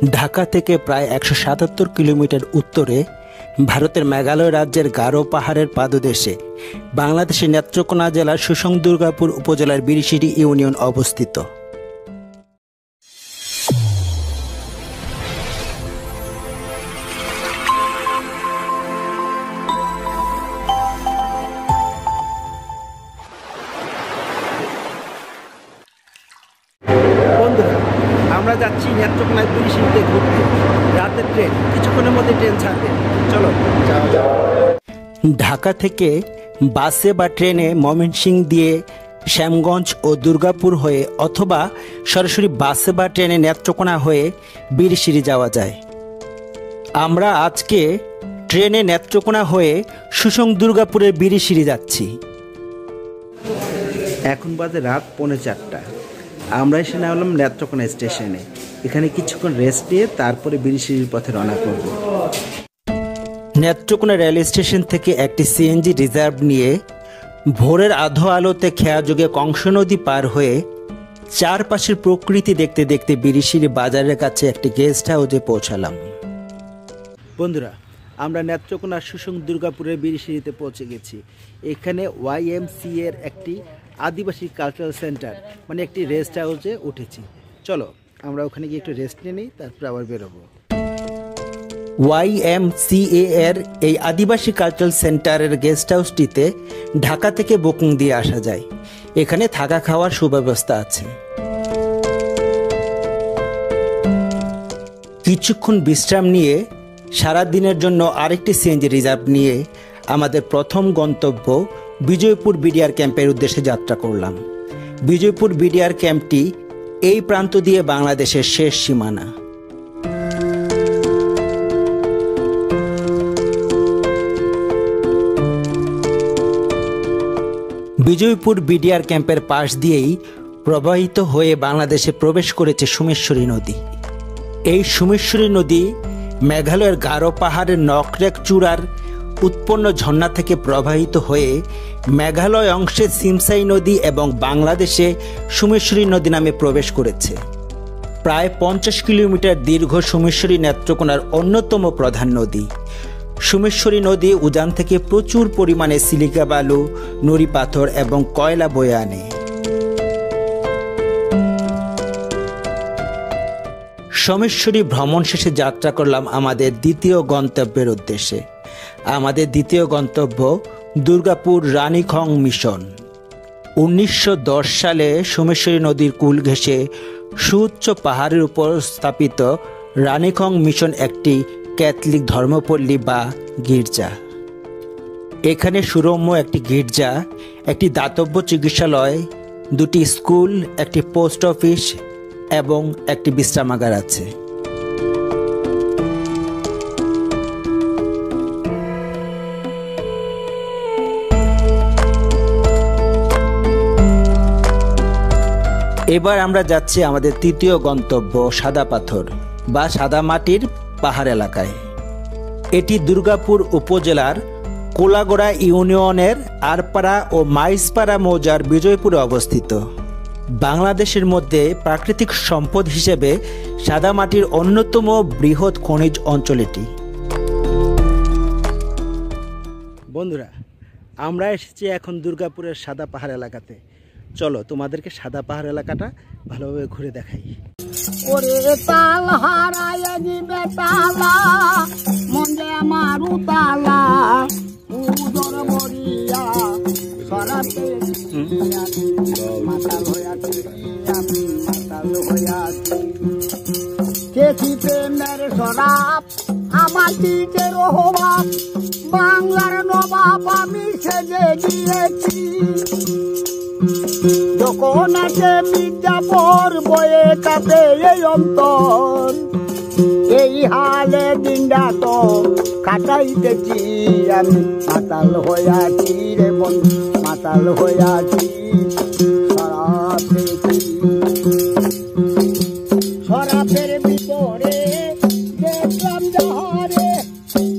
ঢাকা থেকে প্রায় ১৭৭ কিলোমিটার উত্তরে ভারতের মেঘালয় রাজ্যের গারো পাহাড়ের পাদদেশে বাংলাদেশের নেত্রকোনা জেলার সুসং দুর্গাপুর উপজেলার বিরিশিরি ইউনিয়ন অবস্থিত। বন্ধুরা, আমরা যাচ্ছি নেত্রকোনায় বিরিশিরিতে ঘুরতে। রাতের ট্রেন, কিছুক্ষণের মধ্যে ট্রেন ছাড়বে। চলো ঢাকা থেকে বাসে বা ট্রেনে ময়মনসিংহ দিয়ে শ্যামগঞ্জ ও দুর্গাপুর হয়ে অথবা সরাসরি বাসে বা ট্রেনে নেত্রকোনা হয়ে বিরিশিরি যাওয়া যায়। আমরা আজকে ট্রেনে নেত্রকোনা হয়ে সুসং দুর্গাপুরের বিরিশিরি যাচ্ছি। এখন বাজে রাত 4:45। আমরা এসে নামলাম নেত্রকোনা স্টেশনে। এখানে কিছুক্ষণ রেস্ট নিয়ে তারপরে বিরিশিরির পথে রওনা করব। নেত্রকোনা রেল স্টেশন থেকে একটি সিএনজি রিজার্ভ নিয়ে ভোরের আধো আলোতে খেয়াযোগে কংস নদী পার হয়ে চারপাশের প্রকৃতি দেখতে দেখতে বিরিশিরি বাজারের কাছে একটি গেস্ট হাউসে পৌঁছালাম। বন্ধুরা, আমরা নেত্রকোনার সুসং দুর্গাপুরের বিরিশিরিতে পৌঁছে গেছি। এখানে YMCA এর একটি আদিবাসী কালচারাল সেন্টার মানে একটি রেস্ট হাউসে উঠেছি। চলো আমরা ওখানে গিয়ে একটু রেস্ট নিয়ে নিই, তারপর আবার বেরোবো। YMCA এর এই আদিবাসী কালচারাল সেন্টারের গেস্ট হাউসটিতে ঢাকা থেকে বুকিং দিয়ে আসা যায়। এখানে থাকা খাওয়ার সুব্যবস্থা আছে। কিছুক্ষণ বিশ্রাম নিয়ে সারা দিনের জন্য আরেকটি সিএনজি রিজার্ভ নিয়ে আমাদের প্রথম গন্তব্য বিজয়পুর বিডিআর ক্যাম্পের উদ্দেশ্যে যাত্রা করলাম। বিজয়পুর বিডিআর ক্যাম্পটি এই প্রান্ত দিয়ে বাংলাদেশের শেষ সীমানা। বিজয়পুর বিডিআর ক্যাম্পের পাশ দিয়েই প্রবাহিত হয়ে বাংলাদেশে প্রবেশ করেছে সোমেশ্বরী নদী। এই সোমেশ্বরী নদী মেঘালয়ের গারো পাহাড়ের নকরেক চূড়ার উৎপন্ন ঝর্ণা থেকে প্রবাহিত হয়ে মেঘালয় অংশে সিমসাই নদী এবং বাংলাদেশে সোমেশ্বরী নদী নামে প্রবেশ করেছে। প্রায় 50 কিলোমিটার দীর্ঘ সোমেশ্বরী নেত্রকোনার অন্যতম প্রধান নদী। সোমেশ্বরী নদী উজান থেকে প্রচুর পরিমাণে সিলিকা বালু, নুড়ি পাথর এবং কয়লা বয়ে আনে। সোমেশ্বরী ভ্রমণ শেষে যাত্রা করলাম আমাদের দ্বিতীয় গন্তব্যের উদ্দেশ্যে। আমাদের দ্বিতীয় গন্তব্য দুর্গাপুর রানীখং মিশন। 1910 সালে সোমেশ্বরী নদীর কূল ঘেঁষে সুউচ্চ পাহাড়ের উপর স্থাপিত রানীখং মিশন একটি ক্যাথলিক ধর্মপল্লী বা গির্জা। এখানে সুরম্য একটি গির্জা, একটি দাতব্য চিকিৎসালয়, 2টি স্কুল, একটি পোস্ট অফিস এবং একটি বিশ্রামাগার আছে। এবার আমরা যাচ্ছি আমাদের তৃতীয় গন্তব্য সাদা পাথর বা সাদা মাটির পাহাড় এলাকায়। এটি দুর্গাপুর উপজেলার কোলাগড়া ইউনিয়নের আরপাড়া ও মাইজপাড়া মৌজার বিজয়পুরে অবস্থিত। বাংলাদেশের মধ্যে প্রাকৃতিক সম্পদ হিসেবে সাদা মাটির অন্যতম বৃহৎ খনিজ অঞ্চল এটি। বন্ধুরা, আমরা এসেছি এখন দুর্গাপুরের সাদা পাহাড় এলাকাতে। চলো তোমাদেরকে সাদা পাহাড় এলাকাটা ভালোভাবে ঘুরে দেখাই। ওরে তাল হারায় দিবে তালা, মনে আমার উতালা, উদর বরিয়া সরাতে মাতাল হইয়াছি, আমি মাতাল হইয়াছি। কেছি প্রেমের সরাপ, আমার দিকের অভাব, বাংলার নবাব আমি সেজে গিয়েছি। যখন আছে মির্জাপুর বয়ে কাপে এই অন্তর, এই হালে দিনটা তো কাটাইতেছি। আমি মাতাল হইয়াছি রে বন্ধু, মাতাল হইয়াছি। সরাপের ভিতরে দেখলাম যাহারে,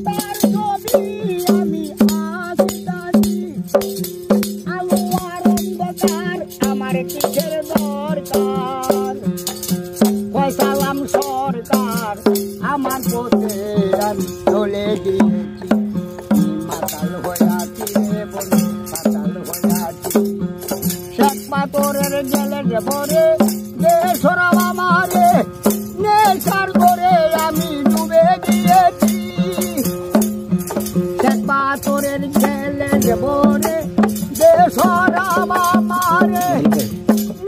তার ছবি আমি আসতাছি। আলো আর অন্ধকার আমার কিসের দরকার, সালাম সরকার বলে দিয়েছি মাতাল হইয়াছি রে বন্ধু মাতাল হইয়াছি শেখ পাথরের গেলে ভরে দে সরাব আমারে নেশার করে আমি ডুবে গিয়েছি শেখ পাথরের গেলে ভরে দে সরাব আমারে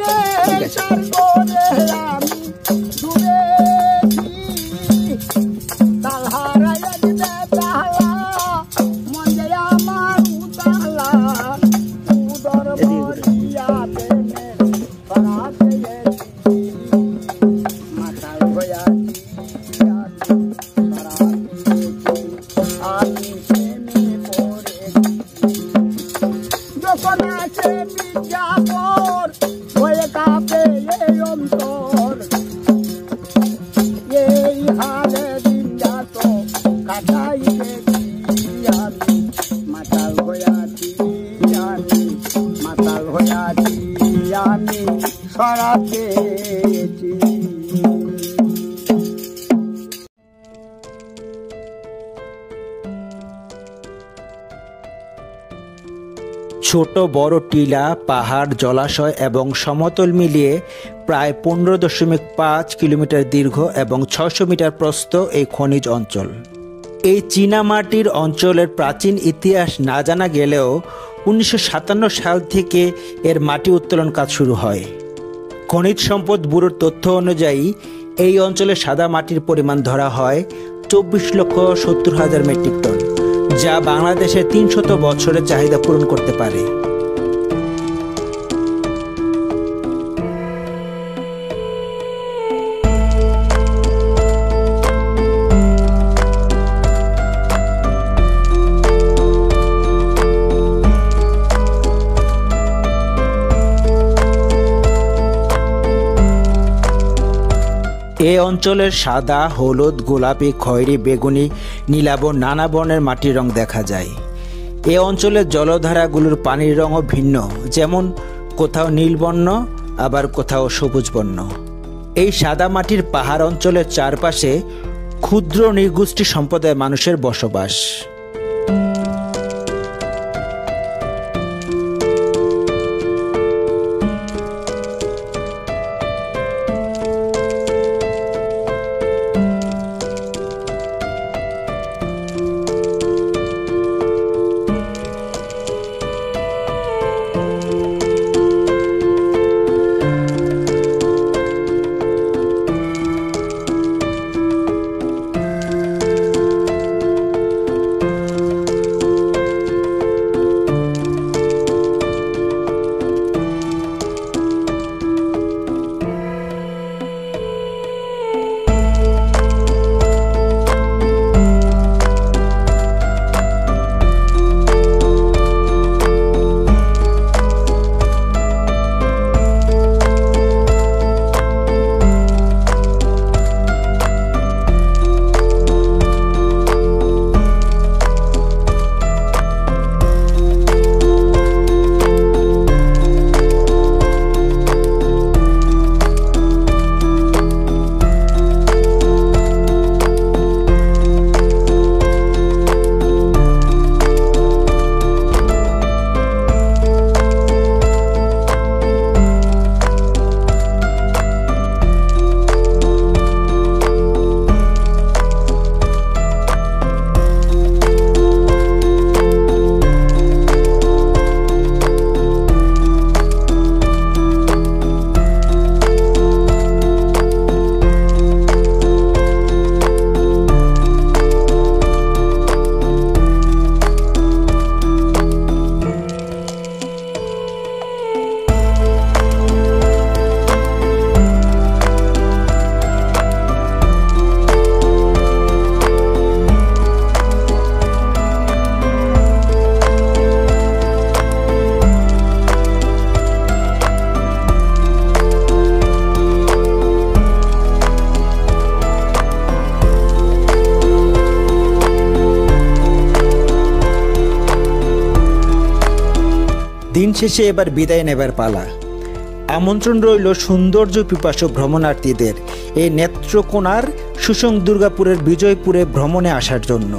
নেশার করে আমি ডুবেছি তাল হারাইয়া দিবে তালা মন যে আমার উতালা উদর ভরিয়া প্রেমে করাতে গেছি মাতাল হইয়াছি আমি প্রেমে পড়েছি যখন আসে বিজ্ঞাপন হয়ে কাঁপে এই অন্তর এই হালে দিন যাত কাটাই গেছি আমি মাতাল হইয়াছি আমি মাতাল হইয়াছি আমি সরাতে গেছি ছোট বড় টিলা পাহাড় জলাশয় এবং সমতল মিলিয়ে প্রায় 15.5 কিলোমিটার দীর্ঘ এবং 600 মিটার প্রস্থ এই খনিজ অঞ্চল। এই চীনামাটির অঞ্চলের প্রাচীন ইতিহাস না জানা গেলেও 1957 সাল থেকে এর মাটি উত্তোলন কাজ শুরু হয়। খনিজ সম্পদ ব্যুরোর তথ্য অনুযায়ী এই অঞ্চলে সাদা মাটির পরিমাণ ধরা হয় 24,70,000 মেট্রিক টন, যা বাংলাদেশের 300 বছরের চাহিদা পূরণ করতে পারে। এ অঞ্চলের সাদা, হলুদ, গোলাপি, খয়েরি, বেগুনি, নীলাভ নানা বর্ণের মাটির রং দেখা যায়। এ অঞ্চলের জলধারাগুলোর পানির রঙও ভিন্ন, যেমন কোথাও নীল বর্ণ আবার কোথাও সবুজ বর্ণ। এই সাদা মাটির পাহাড় অঞ্চলের চারপাশে ক্ষুদ্র নৃগোষ্ঠী সম্প্রদায়ের মানুষের বসবাস। দিন শেষে এবার বিদায় নেবার পালা। আমন্ত্রণ রইল সৌন্দর্য পিপাসু ভ্রমণার্থীদের এই নেত্রকোনার সুসং দুর্গাপুরের বিজয়পুরে ভ্রমণে আসার জন্য।